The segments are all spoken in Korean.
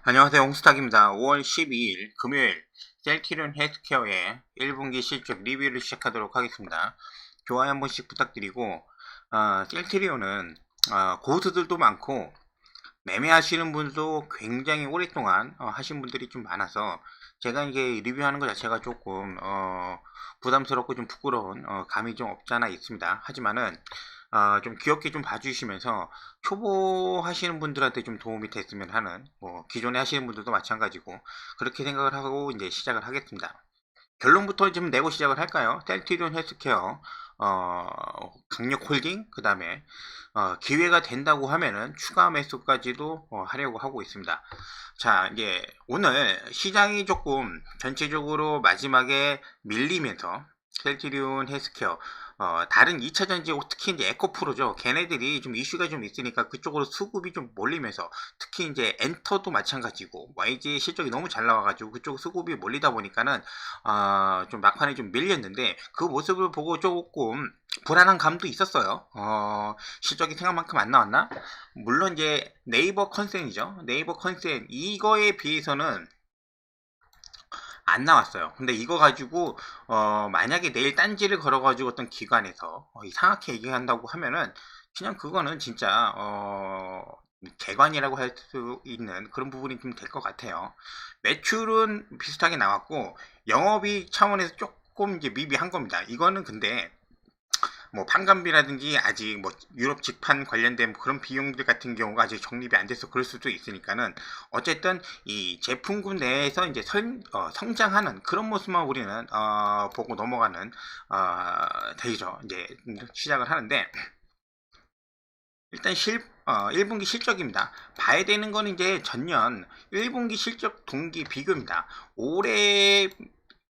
안녕하세요. 홍스탁입니다. 5월 12일 금요일 셀티리온 헬스케어의 1분기 실적 리뷰를 시작하도록 하겠습니다. 좋아요 한 번씩 부탁드리고 셀티리온은 고수들도 많고 매매하시는 분도 굉장히 오랫동안 하신 분들이 좀 많아서 제가 이게 리뷰하는 것 자체가 조금 부담스럽고 좀 부끄러운 감이 좀 없잖아 있습니다. 하지만은 좀 귀엽게 좀 봐주시면서 초보 하시는 분들한테 좀 도움이 됐으면 하는, 기존에 하시는 분들도 마찬가지고 그렇게 생각을 하고 이제 시작을 하겠습니다. 결론부터 좀 내고 시작을 할까요? 셀티리온 헬스케어, 강력홀딩, 그 다음에 기회가 된다고 하면은 추가 매수까지도 하려고 하고 있습니다. 자, 이제 오늘 시장이 조금 전체적으로 마지막에 밀리면서 셀티리온 헬스케어, 다른 2차전지, 특히 이제 에코프로죠. 걔네들이 좀 이슈가 좀 있으니까 그쪽으로 수급이 좀 몰리면서, 특히 이제 엔터도 마찬가지고, YG 실적이 너무 잘 나와가지고 그쪽 수급이 몰리다 보니까는, 좀 막판에 좀 밀렸는데, 그 모습을 보고 조금 불안한 감도 있었어요. 실적이 생각만큼 안 나왔나? 물론 이제 네이버 컨센이죠. 네이버 컨센, 이거에 비해서는 안 나왔어요. 근데 이거 가지고 만약에 내일 딴지를 걸어가지고 어떤 기관에서 이상하게 얘기한다고 하면은 그냥 그거는 진짜 개관이라고 할 수 있는 그런 부분이 좀 될 것 같아요. 매출은 비슷하게 나왔고 영업이익 차원에서 조금 이제 미비한 겁니다. 이거는 근데 뭐 판관비라든지 아직 뭐 유럽 직판 관련된 그런 비용들 같은 경우가 아직 정립이 안 돼서 그럴 수도 있으니까는 어쨌든 이 제품군 내에서 이제 성장하는 그런 모습만 우리는 보고 넘어가는 되죠. 이제 시작을 하는데 일단 1분기 실적입니다. 봐야 되는 건 이제 전년 1분기 실적 동기 비교입니다. 올해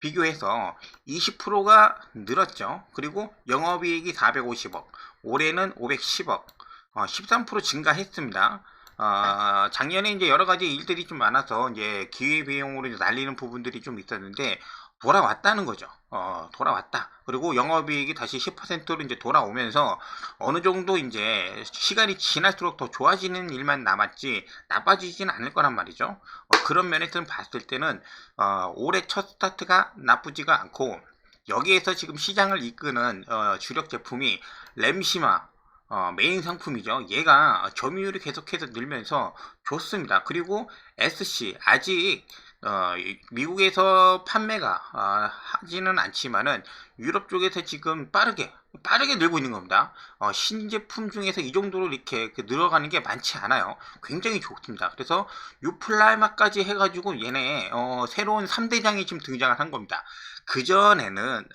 비교해서 20%가 늘었죠. 그리고 영업이익이 450억, 올해는 510억, 13% 증가했습니다. 작년에 이제 여러 가지 일들이 좀 많아서 이제 기회비용으로 날리는 부분들이 좀 있었는데 돌아왔다는 거죠. 돌아왔다. 그리고 영업이익이 다시 10%로 이제 돌아오면서 어느 정도 이제 시간이 지날수록 더 좋아지는 일만 남았지 나빠지지는 않을 거란 말이죠. 그런 면에서 봤을 때는 올해 첫 스타트가 나쁘지가 않고 여기에서 지금 시장을 이끄는 주력 제품이 램시마 메인 상품이죠. 얘가 점유율이 계속해서 늘면서 좋습니다. 그리고 SC 아직 미국에서 판매가 하지는 않지만은 유럽 쪽에서 지금 빠르게 늘고 있는 겁니다. 신제품 중에서 이 정도로 이렇게 늘어가는 게 많지 않아요. 굉장히 좋습니다. 그래서 유플라이마까지 해가지고 얘네 새로운 3대장이 지금 등장을 한 겁니다. 그전에는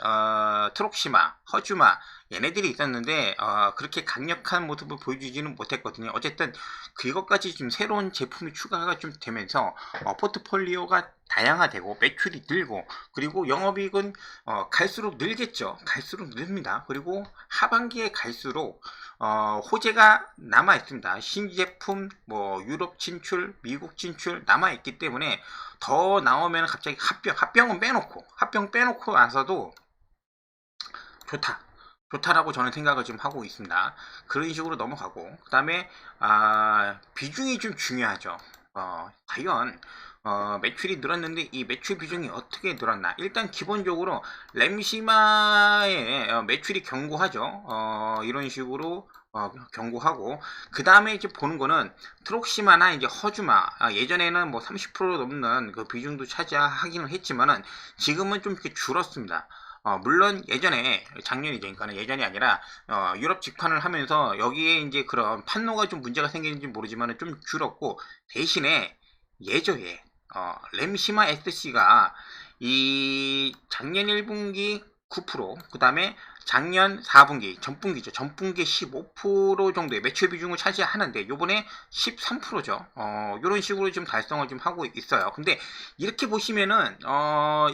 트록시마, 허주마 얘네들이 있었는데 그렇게 강력한 모습을 보여주지는 못했거든요. 어쨌든 그것까지 좀 새로운 제품이 추가가 좀 되면서 포트폴리오가 다양화되고 매출이 늘고 그리고 영업이익은 갈수록 늘겠죠. 갈수록 늡니다. 그리고 하반기에 갈수록 호재가 남아 있습니다. 신제품, 뭐 유럽 진출, 미국 진출 남아 있기 때문에 더 나오면 갑자기 합병은 빼놓고 합병 빼놓고 나서도 좋다. 좋다라고 저는 생각을 좀 하고 있습니다. 그런 식으로 넘어가고 그 다음에 비중이 좀 중요하죠. 과연 매출이 늘었는데 이 매출 비중이 어떻게 늘었나? 일단 기본적으로 램시마의 매출이 견고하죠. 이런 식으로 견고하고 그 다음에 이제 보는 거는 트록시마나 이제 허주마 예전에는 뭐 30% 넘는 그 비중도 차지하기는 했지만은 지금은 좀 이렇게 줄었습니다. 물론 예전에 작년이죠. 그러니까 예전이 아니라 유럽 직판을 하면서 여기에 이제 그런 판로가 좀 문제가 생기는지 모르지만 좀 줄었고 대신에 예저에 램시마 SC가 이 작년 1분기 9%, 그 다음에 작년 4분기, 전분기죠. 전분기 15% 정도의 매출 비중을 차지하는데 요번에 13%죠. 이런 식으로 좀 달성을 좀 하고 있어요. 근데 이렇게 보시면은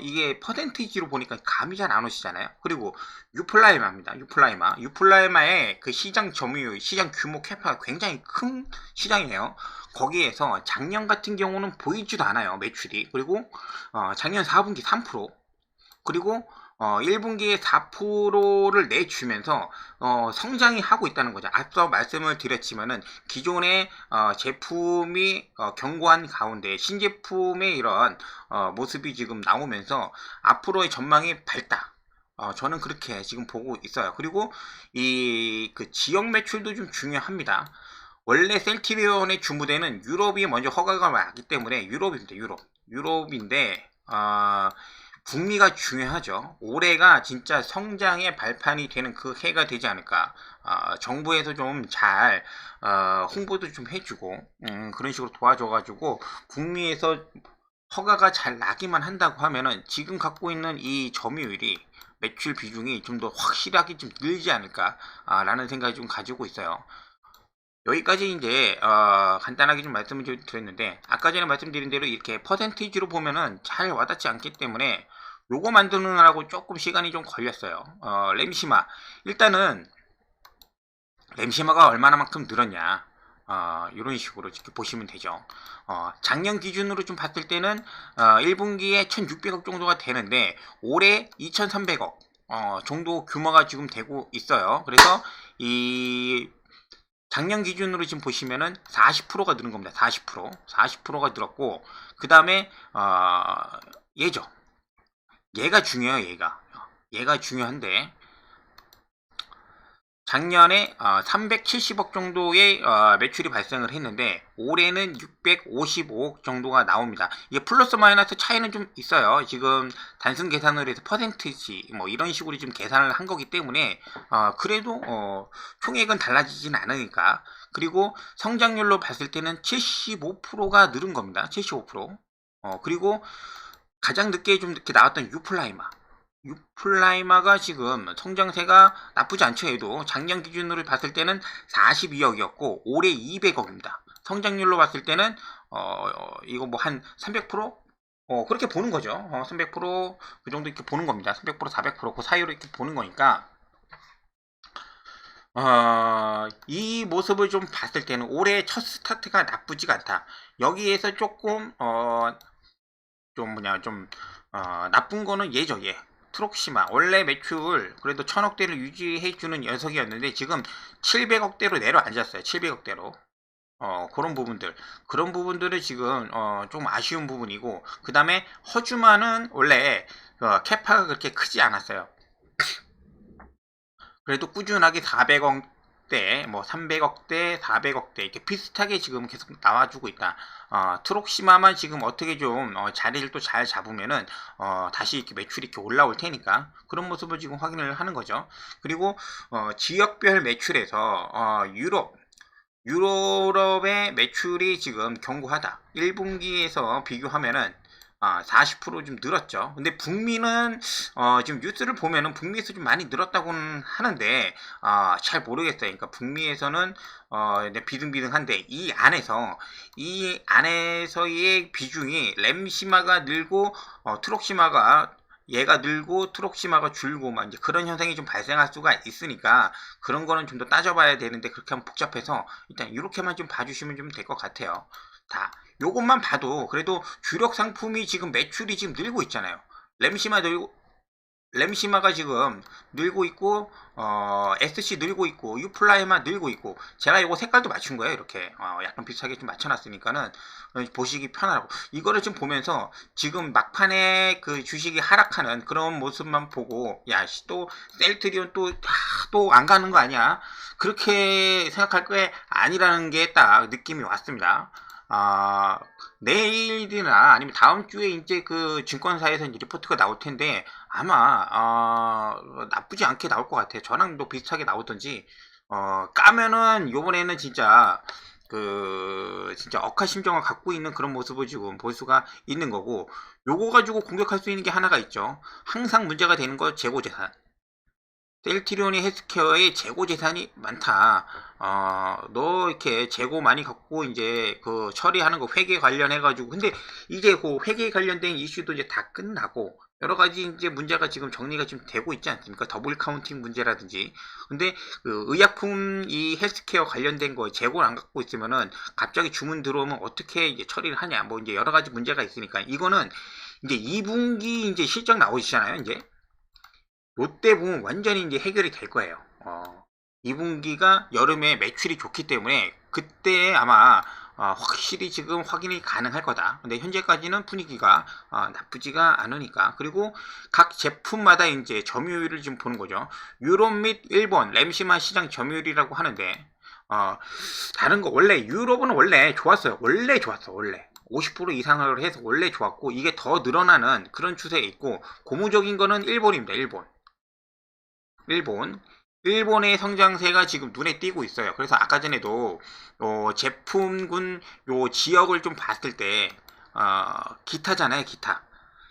이게 퍼센티지로 보니까 감이 잘 안 오시잖아요. 그리고 유플라이마입니다. 유플라이마의 그 시장 점유율, 시장 규모 캐파가 굉장히 큰 시장이에요. 거기에서 작년 같은 경우는 보이지도 않아요. 매출이. 그리고 작년 4분기 3%, 그리고 1분기에 4%를 내주면서 성장이 하고 있다는 거죠. 앞서 말씀을 드렸지만은 기존의 제품이 견고한 가운데 신제품의 이런 모습이 지금 나오면서 앞으로의 전망이 밝다. 저는 그렇게 지금 보고 있어요. 그리고 이 그 지역 매출도 좀 중요합니다. 원래 셀트리온의 주무대는 유럽이 먼저 허가가 나기 때문에 유럽입니다. 유럽인데 북미가 중요하죠. 올해가 진짜 성장의 발판이 되는 그 해가 되지 않을까. 정부에서 좀 잘 홍보도 좀 해주고 그런 식으로 도와줘가지고 북미에서 허가가 잘 나기만 한다고 하면은 지금 갖고 있는 이 점유율이 매출 비중이 좀 더 확실하게 좀 늘지 않을까 라는 생각이 좀 가지고 있어요. 여기까지 이제 간단하게 좀 말씀을 좀 드렸는데 아까 전에 말씀드린 대로 이렇게 퍼센티지로 보면은 잘 와닿지 않기 때문에 요거 만드느라고 조금 시간이 좀 걸렸어요. 램시마 일단은 램시마가 얼마나만큼 늘었냐 이런 식으로 이렇게 보시면 되죠. 작년 기준으로 좀 봤을 때는 1분기에 1600억 정도가 되는데 올해 2300억 정도 규모가 지금 되고 있어요. 그래서 이 작년 기준으로 지금 보시면은 40%가 늘은 겁니다. 40%가 늘었고 그 다음에 얘죠. 얘가 중요해요. 얘가 중요한데 작년에 370억 정도의 매출이 발생을 했는데 올해는 655억 정도가 나옵니다. 이게 플러스 마이너스 차이는 좀 있어요. 지금 단순 계산을 해서 퍼센트지 뭐 이런 식으로 지금 계산을 한 거기 때문에 그래도 총액은 달라지진 않으니까. 그리고 성장률로 봤을 때는 75%가 늘은 겁니다. 75%. 그리고 가장 늦게 좀 이렇게 나왔던 유플라이마가 지금 성장세가 나쁘지 않죠. 해도 작년 기준으로 봤을 때는 42억이었고 올해 200억입니다. 성장률로 봤을 때는 이거 뭐 한 300%? 그렇게 보는 거죠. 300%그 정도 이렇게 보는 겁니다. 300% 400%그 사이로 이렇게 보는 거니까 이 모습을 좀 봤을 때는 올해 첫 스타트가 나쁘지가 않다. 여기에서 조금 나쁜 거는 얘죠. 얘 트록시마 원래 매출 그래도 1000억대를 유지해주는 녀석이었는데 지금 700억대로 내려앉았어요. 700억대로 그런 부분들을 지금 좀 아쉬운 부분이고 그 다음에 허주마는 원래 캐파가 그렇게 크지 않았어요. 그래도 꾸준하게 400억대, 뭐 300억대, 400억대 이렇게 비슷하게 지금 계속 나와주고 있다. 트록시마만 지금 어떻게 좀 자리를 또 잘 잡으면은 다시 이렇게 매출이 이렇게 올라올 테니까 그런 모습을 지금 확인을 하는 거죠. 그리고 지역별 매출에서 유럽의 매출이 지금 견고하다. 1분기에서 비교하면은 40%좀 늘었죠. 근데 북미는 지금 뉴스를 보면은 북미에서 좀 많이 늘었다고는 하는데 잘 모르겠어요. 그러니까 북미에서는 비등비등한데 이 안에서의 비중이 램시마가 늘고 트록시마가 얘가 늘고 트록시마가 줄고 막 이제 그런 현상이 좀 발생할 수가 있으니까 그런 거는 좀 더 따져봐야 되는데 그렇게 하면 복잡해서 일단 이렇게만 좀 봐주시면 좀 될 것 같아요. 요것만 봐도 그래도 주력 상품이 지금 매출이 지금 늘고 있잖아요. 램시마가 지금 늘고 있고 SC 늘고 있고 유플라이마 늘고 있고 제가 요거 색깔도 맞춘 거예요. 이렇게 약간 비슷하게 좀 맞춰놨으니까는 보시기 편하고 이거를 좀 보면서 지금 막판에 그 주식이 하락하는 그런 모습만 보고 야씨 또 셀트리온 또 안 가는 거 아니야 그렇게 생각할 게 아니라는 게 딱 느낌이 왔습니다. 내일이나 아니면 다음 주에 이제 그 증권사에서 이제 리포트가 나올 텐데 아마 나쁘지 않게 나올 것 같아요. 저랑도 비슷하게 나오던지 까면은 요번에는 진짜 진짜 억하심정을 갖고 있는 그런 모습을 지금 볼 수가 있는 거고 요거 가지고 공격할 수 있는 게 하나가 있죠. 항상 문제가 되는 거 재고재산. 셀트리온이 헬스케어에 재고 재산이 많다. 너 이렇게 재고 많이 갖고 이제 그 처리하는 거 회계 관련해가지고 근데 이제 그 회계 관련된 이슈도 이제 다 끝나고 여러 가지 이제 문제가 지금 정리가 좀 되고 있지 않습니까? 더블 카운팅 문제라든지. 근데 그 의약품 이 헬스케어 관련된 거 재고를 안 갖고 있으면은 갑자기 주문 들어오면 어떻게 이제 처리를 하냐. 뭐 이제 여러 가지 문제가 있으니까 이거는 이제 2분기 이제 실적 나오시잖아요. 이제 요때 보면 완전히 이제 해결이 될 거예요. 2분기가 여름에 매출이 좋기 때문에 그때 아마 확실히 지금 확인이 가능할 거다. 근데 현재까지는 분위기가 나쁘지가 않으니까. 그리고 각 제품마다 이제 점유율을 좀 보는 거죠. 유럽 및 일본 램시마 시장 점유율이라고 하는데 다른 거 원래 유럽은 원래 좋았어요. 원래 좋았어. 원래 50% 이상을 해서 원래 좋았고 이게 더 늘어나는 그런 추세에 있고 고무적인 거는 일본입니다. 일본. 일본의 성장세가 지금 눈에 띄고 있어요. 그래서 아까 전에도 제품군 요 지역을 좀 봤을 때 기타잖아요.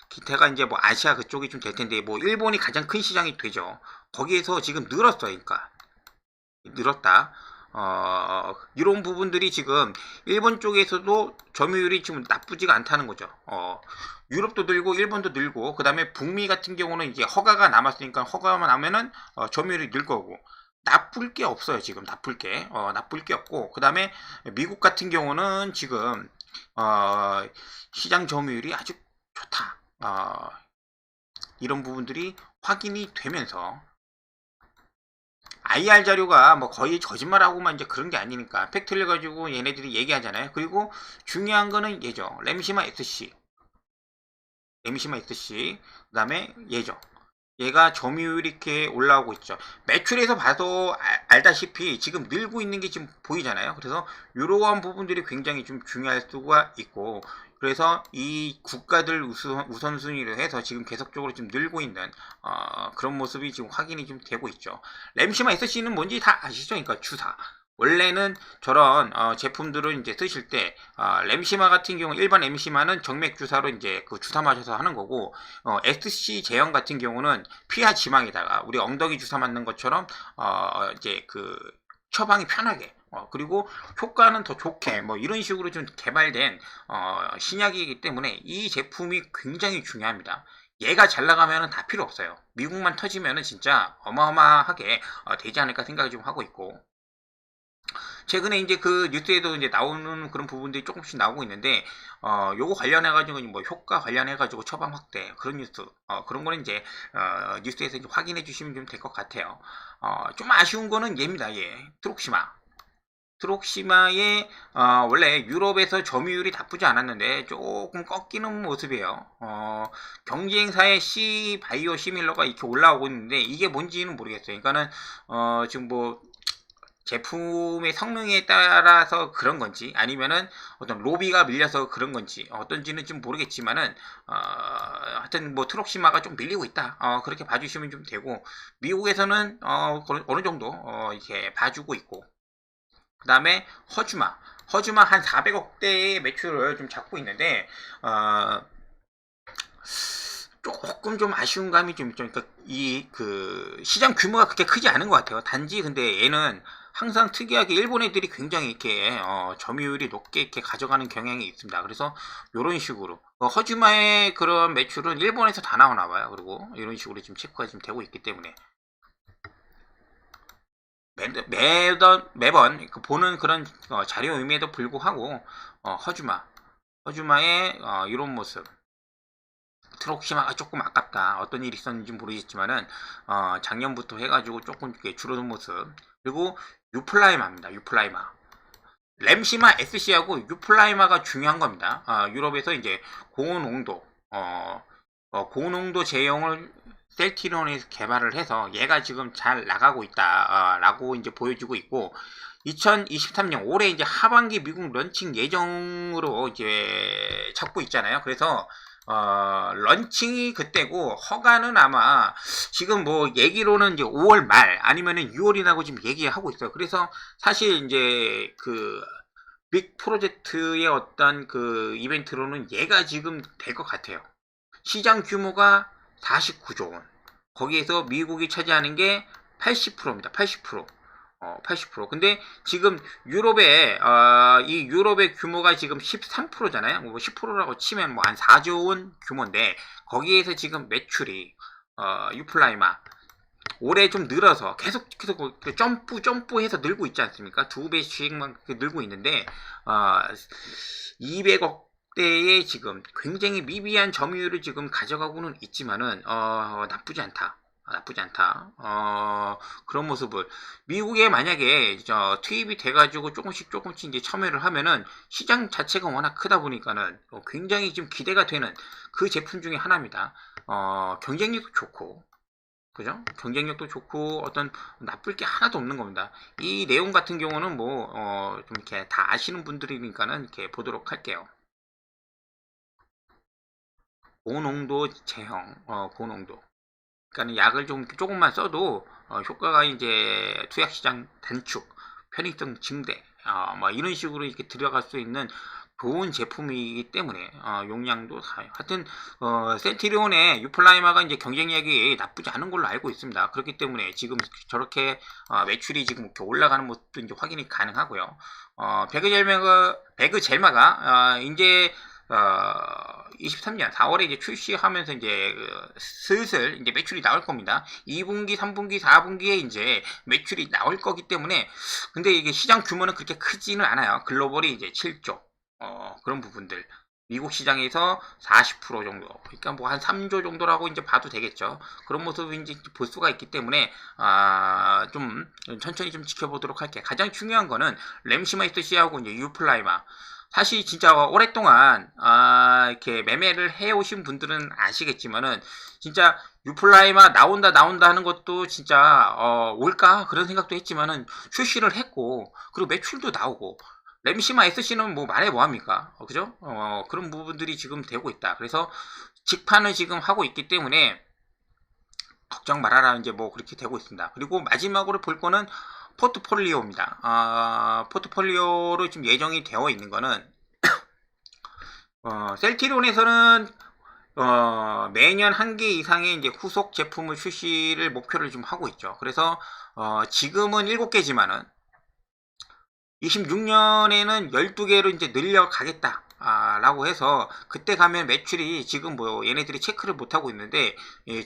기타가 이제 뭐 아시아 그쪽이 좀 될 텐데 뭐 일본이 가장 큰 시장이 되죠. 거기에서 지금 늘었어요. 그러니까 늘었다. 이런 부분들이 지금 일본 쪽에서도 점유율이 지금 나쁘지가 않다는 거죠. 유럽도 늘고 일본도 늘고 그 다음에 북미 같은 경우는 이제 허가가 남았으니까 허가만 나면은 점유율이 늘 거고 나쁠 게 없어요. 지금 나쁠 게 없고 그 다음에 미국 같은 경우는 지금 시장 점유율이 아주 좋다. 이런 부분들이 확인이 되면서 IR 자료가 뭐 거의 거짓말하고만 이제 그런 게 아니니까 팩트를 가지고 얘네들이 얘기하잖아요. 그리고 중요한 거는 얘죠. 램시마 SC, 그 다음에 얘죠. 얘가 점유율이 이렇게 올라오고 있죠. 매출에서 봐도 알다시피 지금 늘고 있는 게 지금 보이잖아요. 그래서 이러한 부분들이 굉장히 좀 중요할 수가 있고 그래서 이 국가들 우선순위로 해서 지금 계속적으로 좀 늘고 있는 그런 모습이 지금 확인이 좀 되고 있죠. 램시마 SC는 뭔지 다 아시죠? 그러니까 주사. 원래는 저런 제품들을 이제 쓰실 때 램시마 같은 경우 일반 램시마는 정맥 주사로 이제 그 주사 맞아서 하는 거고 SC 제형 같은 경우는 피하 지방에다가 우리 엉덩이 주사 맞는 것처럼 이제 그 처방이 편하게 그리고 효과는 더 좋게 뭐 이런 식으로 좀 개발된 신약이기 때문에 이 제품이 굉장히 중요합니다. 얘가 잘 나가면은 다 필요 없어요. 미국만 터지면은 진짜 어마어마하게 되지 않을까 생각을 좀 하고 있고 최근에 이제 그 뉴스에도 이제 나오는 그런 부분들이 조금씩 나오고 있는데, 요거 관련해가지고 뭐 효과 관련해가지고 처방 확대 그런 뉴스, 그런 거는 이제 뉴스에서 이제 확인해 주시면 좀 될 것 같아요. 좀 아쉬운 거는 얘입니다. 얘 트록시마의 원래 유럽에서 점유율이 나쁘지 않았는데 조금 꺾이는 모습이에요. 경쟁사의 C 바이오 시밀러가 이렇게 올라오고 있는데 이게 뭔지는 모르겠어요. 그러니까는 지금 뭐 제품의 성능에 따라서 그런 건지 아니면은 어떤 로비가 밀려서 그런 건지 어떤지는 좀 모르겠지만은 하여튼 뭐 트록시마가 좀 밀리고 있다 그렇게 봐주시면 좀 되고 미국에서는 어느 정도 이렇게 봐주고 있고 그 다음에 허주마 한 400억대의 매출을 좀 잡고 있는데 조금 좀 아쉬운 감이 좀 있죠. 그러니까 이 그 시장 규모가 그렇게 크지 않은 것 같아요. 단지 근데 얘는 항상 특이하게 일본 애들이 굉장히 이렇게 점유율이 높게 이렇게 가져가는 경향이 있습니다. 그래서 이런 식으로 허즈마의 그런 매출은 일본에서 다 나오나 봐요. 그리고 이런 식으로 지금 체크가 지금 되고 있기 때문에 매번 보는 그런 자료임에도 불구하고 허즈마의 이런 모습 트록시마가 조금 아깝다. 어떤 일이 있었는지 모르겠지만은 작년부터 해가지고 조금 줄어든 모습. 그리고 유플라이마. 램시마 SC하고 유플라이마가 중요한 겁니다. 유럽에서 이제 고농도 제형을 셀티론에서 개발을 해서 얘가 지금 잘 나가고 있다라고 이제 보여주고 있고 2023년 올해 이제 하반기 미국 런칭 예정으로 이제 잡고 있잖아요. 그래서 런칭이 그때고 허가는 아마 지금 뭐 얘기로는 이제 5월 말 아니면은 6월이라고 지금 얘기하고 있어요. 그래서 사실 이제 그 빅 프로젝트의 어떤 그 이벤트로는 얘가 지금 될 것 같아요. 시장 규모가 49조 원. 거기에서 미국이 차지하는 게 80%입니다. 80%. 80%. 근데 지금 이 유럽의 규모가 지금 13%잖아요. 뭐 10%라고 치면 뭐 한 4조 원 규모인데, 거기에서 지금 매출이, 유플라이마, 올해 좀 늘어서 계속 점프해서 늘고 있지 않습니까? 두 배씩만 늘고 있는데, 200억대의 지금 굉장히 미비한 점유율을 지금 가져가고는 있지만은, 나쁘지 않다. 나쁘지 않다. 그런 모습을 미국에 만약에 투입이 돼가지고 조금씩 이제 참여를 하면은 시장 자체가 워낙 크다 보니까는 굉장히 좀 기대가 되는 그 제품 중에 하나입니다. 경쟁력도 좋고, 그죠? 경쟁력도 좋고 어떤 나쁠 게 하나도 없는 겁니다. 이 내용 같은 경우는 좀 이렇게 다 아시는 분들이니까는 이렇게 보도록 할게요. 고농도 제형, 고농도. 그러니까 약을 조금만 써도 효과가 이제 투약시장 단축, 편의성 증대, 뭐 이런 식으로 이렇게 들어갈 수 있는 좋은 제품이기 때문에 용량도 하여튼 센티리온의 유플라이마가 이제 경쟁력이 나쁘지 않은 걸로 알고 있습니다. 그렇기 때문에 지금 저렇게 매출이 지금 이렇게 올라가는 모습도 이제 확인이 가능하고요. 배그 젤마가 이제 23년 4월에 이제 출시하면서 이제 슬슬 이제 매출이 나올 겁니다. 2분기, 3분기, 4분기에 이제 매출이 나올 거기 때문에 근데 이게 시장 규모는 그렇게 크지는 않아요. 글로벌이 이제 7조 그런 부분들. 미국 시장에서 40% 정도, 그러니까 뭐 한 3조 정도라고 이제 봐도 되겠죠. 그런 모습을 이제 볼 수가 있기 때문에 좀 천천히 좀 지켜보도록 할게요. 가장 중요한 거는 램시마이스시하고 이제 유플라이마. 사실 진짜 오랫동안 이렇게 매매를 해오신 분들은 아시겠지만은 진짜 유플라이마 나온다 하는 것도 진짜 올까 그런 생각도 했지만은 출시를 했고 그리고 매출도 나오고 램시마 SC는 뭐 말해 뭐합니까? 그죠? 그런 부분들이 지금 되고 있다. 그래서 직판을 지금 하고 있기 때문에 걱정 말아라 이제 뭐 그렇게 되고 있습니다. 그리고 마지막으로 볼 거는 포트폴리오입니다. 포트폴리오로 지금 예정이 되어 있는 거는 셀티론에서는 매년 한 개 이상의 이제 후속 제품을 출시를 목표를 좀 하고 있죠. 그래서 지금은 7개지만은 26년에는 12개로 이제 늘려가겠다. 라고 해서 그때 가면 매출이 지금 뭐 얘네들이 체크를 못하고 있는데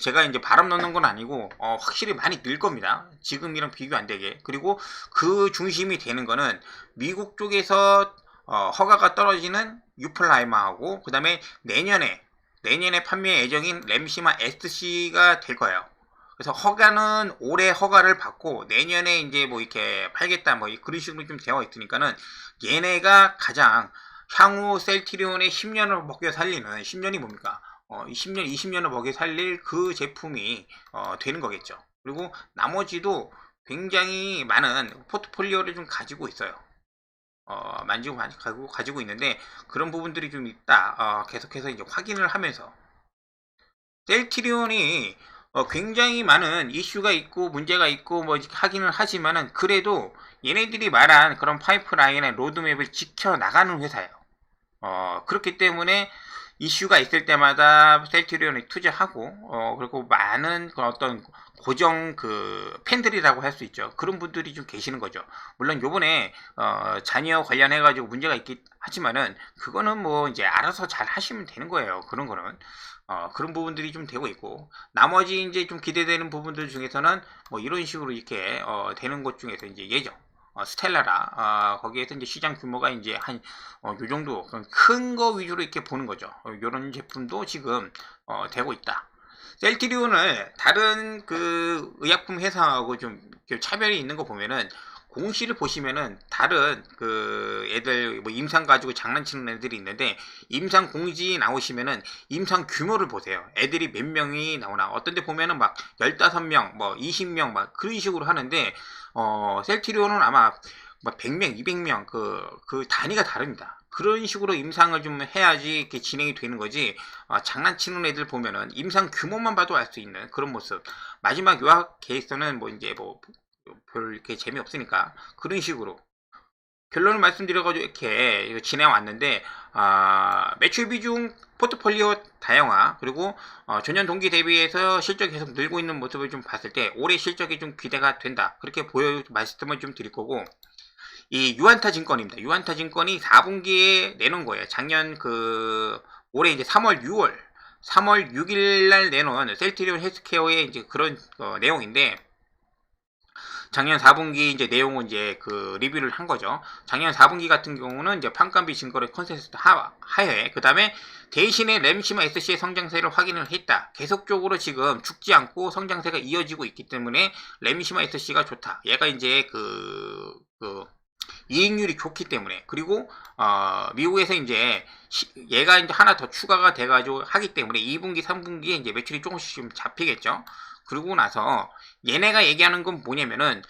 제가 이제 바람 넣는 건 아니고 확실히 많이 늘 겁니다. 지금이랑 비교 안 되게. 그리고 그 중심이 되는 거는 미국 쪽에서 허가가 떨어지는 유플라이마하고 그 다음에 내년에 판매 예정인 램시마 SC가 될 거예요. 그래서 허가는 올해 허가를 받고 내년에 이제 뭐 이렇게 팔겠다 뭐 그런 식으로 좀 되어 있으니까는 얘네가 가장 향후 셀티리온의 10년을 먹여 살리는 10년이 뭡니까? 10년, 20년을 먹여 살릴 그 제품이 되는 거겠죠. 그리고 나머지도 굉장히 많은 포트폴리오를 좀 가지고 있어요. 가지고 있는데 그런 부분들이 좀 있다. 계속해서 이제 확인을 하면서 셀티리온이 굉장히 많은 이슈가 있고 문제가 있고 뭐 하기는 하지만은 그래도 얘네들이 말한 그런 파이프라인의 로드맵을 지켜 나가는 회사예요. 그렇기 때문에 이슈가 있을 때마다 셀티리온에 투자하고 그리고 많은 그 어떤 고정 그 팬들이라고 할 수 있죠. 그런 분들이 좀 계시는 거죠. 물론 요번에 자녀 관련해 가지고 문제가 있긴 하지만은 그거는 뭐 이제 알아서 잘 하시면 되는 거예요. 그런 거는 그런 부분들이 좀 되고 있고 나머지 이제 좀 기대되는 부분들 중에서는 뭐 이런 식으로 이렇게 되는 것 중에서 이제 예정 스텔라라 거기에서 이제 시장 규모가 이제 한 요 정도 큰 거 위주로 이렇게 보는 거죠. 요런 제품도 지금 되고 있다. 셀트리온을 다른 그 의약품 회사하고 좀 차별이 있는 거 보면은 공시를 보시면은 다른 그 애들 뭐 임상 가지고 장난치는 애들이 있는데 임상 공지 나오시면은 임상 규모를 보세요. 애들이 몇 명이 나오나 어떤 데 보면은 막 15명 뭐 20명 막 그런 식으로 하는데 셀트리온은 아마 막 100명 200명 그 단위가 다릅니다. 그런 식으로 임상을 좀 해야지 이렇게 진행이 되는 거지 장난치는 애들 보면은 임상 규모만 봐도 알 수 있는 그런 모습. 마지막 요약 케이스는 뭐 이제 뭐 별 이렇게 재미없으니까 그런 식으로 결론을 말씀드려가지고 이렇게 진행해 왔는데 매출 비중 포트폴리오 다양화 그리고 전년 동기 대비해서 실적이 계속 늘고 있는 모습을 좀 봤을 때 올해 실적이 좀 기대가 된다 그렇게 말씀을 좀 드릴 거고 이 유안타 증권입니다. 유안타 증권이 4분기에 내놓은 거예요. 작년 올해 이제 3월 6일 날 내놓은 셀트리온 헬스케어의 이제 그런 내용인데 작년 4분기 이제 내용을 이제 그 리뷰를 한 거죠. 작년 4분기 같은 경우는 이제 판관비 증거를 컨센서스 하에, 그 다음에 대신에 램시마 SC의 성장세를 확인을 했다. 계속적으로 지금 죽지 않고 성장세가 이어지고 있기 때문에 램시마 SC가 좋다. 얘가 이제 이익률이 좋기 때문에, 그리고 미국에서 이제 얘가 이제 하나 더 추가가 돼가지고 하기 때문에 2분기, 3분기에 이제 매출이 조금씩 좀 잡히겠죠. 그러고 나서 얘네가 얘기하는 건 뭐냐면은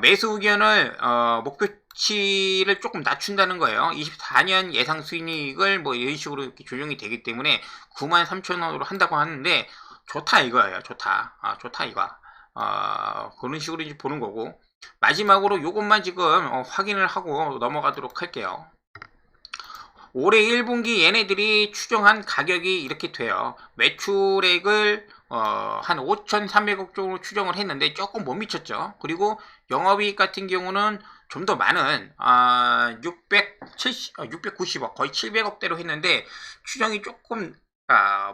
매수 의견을 목표치를 조금 낮춘다는 거예요. 24년 예상 수익을 뭐 이런 식으로 이렇게 조정이 되기 때문에 93,000원으로 한다고 하는데 좋다 이거예요. 좋다. 좋다 이거. 그런 식으로 이제 보는 거고, 마지막으로 요것만 지금 확인을 하고 넘어가도록 할게요. 올해 1분기 얘네들이 추정한 가격이 이렇게 돼요. 매출액을 한 5,300억 정도 추정을 했는데 조금 못 미쳤죠. 그리고 영업이익 같은 경우는 좀 더 많은 690억, 거의 700억대로 했는데 추정이 조금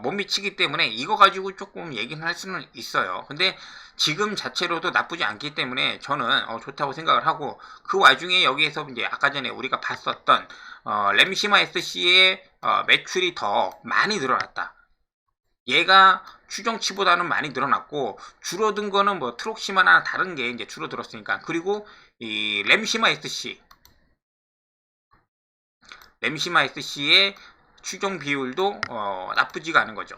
못 미치기 때문에 이거 가지고 조금 얘기는 할 수는 있어요. 근데 지금 자체로도 나쁘지 않기 때문에 저는 좋다고 생각을 하고, 그 와중에 여기에서 이제 아까 전에 우리가 봤었던 램시마 SC의 매출이 더 많이 늘어났다. 얘가 추정치보다는 많이 늘어났고, 줄어든 거는 뭐 트록시마나 다른 게 이제 줄어들었으니까. 그리고 이 램시마 SC의 추정 비율도 나쁘지가 않은 거죠.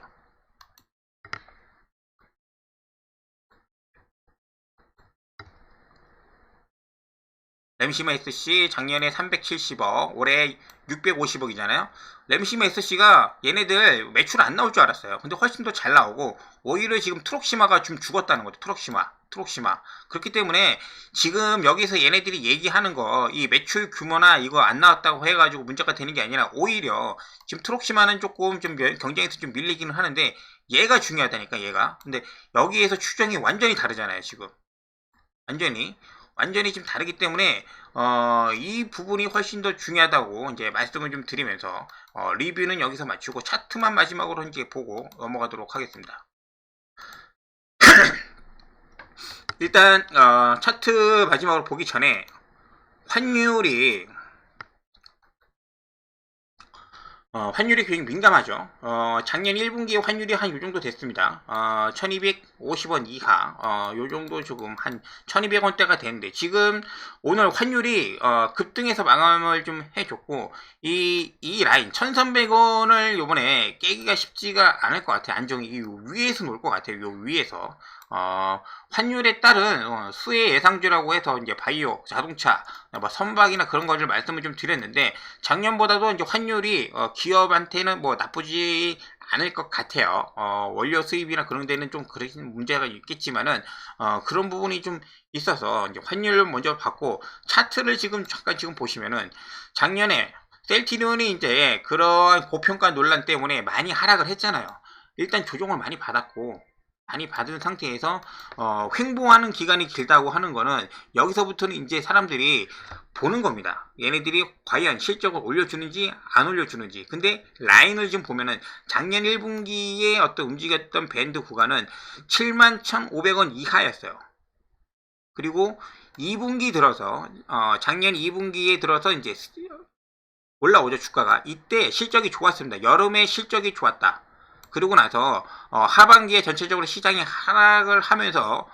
램시마 SC 작년에 370억, 올해 650억이잖아요. 램시마 SC가 얘네들 매출 안 나올 줄 알았어요. 근데 훨씬 더 잘 나오고, 오히려 지금 트록시마가 좀 죽었다는 거죠. 트록시마. 그렇기 때문에 지금 여기서 얘네들이 얘기하는 거, 이 매출 규모나 이거 안 나왔다고 해가지고 문제가 되는 게 아니라, 오히려 지금 트록시마는 조금 좀 경쟁에서 좀 밀리기는 하는데 얘가 중요하다니까, 얘가. 근데 여기에서 추정이 완전히 다르잖아요, 지금. 완전히 좀 다르기 때문에 이 부분이 훨씬 더 중요하다고 이제 말씀을 좀 드리면서 리뷰는 여기서 마치고 차트만 마지막으로 이제 보고 넘어가도록 하겠습니다. 일단 차트 마지막으로 보기 전에 환율이 굉장히 민감하죠. 작년 1분기에 환율이 한 요 정도 됐습니다. 1250원 이하, 요 정도 조금 한 1200원대가 되는데, 지금 오늘 환율이 급등해서 마감을 좀 해줬고, 이 라인 1300원을 요번에 깨기가 쉽지가 않을 것 같아요. 안정이 이 위에서 놀 것 같아요. 요 위에서. 환율에 따른 수혜 예상주라고 해서 이제 바이오, 자동차, 뭐 선박이나 그런 것을 말씀을 좀 드렸는데, 작년보다도 이제 환율이 기업한테는 뭐 나쁘지 않을 것 같아요. 원료 수입이나 그런 데는 좀 그런 문제가 있겠지만은 그런 부분이 좀 있어서 이제 환율을 먼저 받고, 차트를 잠깐 보시면은 작년에 셀트리온이 이제 그런 고평가 논란 때문에 많이 하락을 했잖아요. 일단 조정을 많이 받은 상태에서 횡보하는 기간이 길다고 하는 거는, 여기서부터는 이제 사람들이 보는 겁니다. 얘네들이 과연 실적을 올려주는지 안 올려주는지. 근데 라인을 좀 보면은 작년 1분기에 어떤 움직였던 밴드 구간은 71,500원 이하였어요. 그리고 2분기 들어서 작년 2분기에 들어서 이제 올라오죠. 주가가 이때 실적이 좋았습니다. 여름에 실적이 좋았다. 그러고 나서 하반기에 전체적으로 시장이 하락을 하면서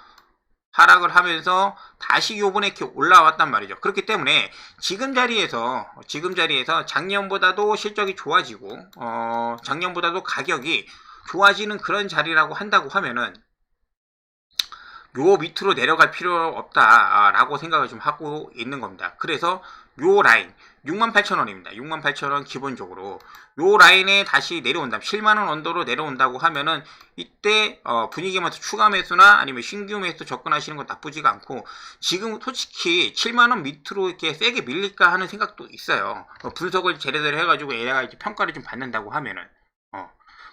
다시 요번에 이렇게 올라왔단 말이죠. 그렇기 때문에 지금 자리에서 작년보다도 실적이 좋아지고 작년보다도 가격이 좋아지는 그런 자리라고 한다고 하면은 요 밑으로 내려갈 필요 없다라고 생각을 좀 하고 있는 겁니다. 그래서 요 라인 68,000원입니다. 68,000원 기본적으로 요 라인에 다시 내려온다면 7만원 언더로 내려온다고 하면은 이때 분위기에 맞춰 추가 매수나 아니면 신규 매수 접근하시는 건 나쁘지가 않고, 지금 솔직히 7만원 밑으로 이렇게 세게 밀릴까 하는 생각도 있어요. 분석을 제대로 해가지고 얘가 이제 평가를 좀 받는다고 하면은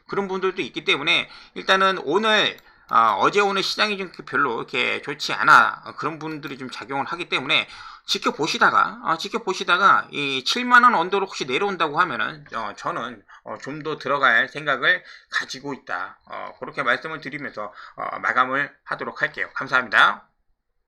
그런 분들도 있기 때문에, 일단은 어제 오늘 시장이 좀 별로 이렇게 좋지 않아. 그런 분들이 좀 작용을 하기 때문에 지켜보시다가 이 7만원 언더로 혹시 내려온다고 하면은 저는 좀 더 들어갈 생각을 가지고 있다. 그렇게 말씀을 드리면서 마감을 하도록 할게요. 감사합니다.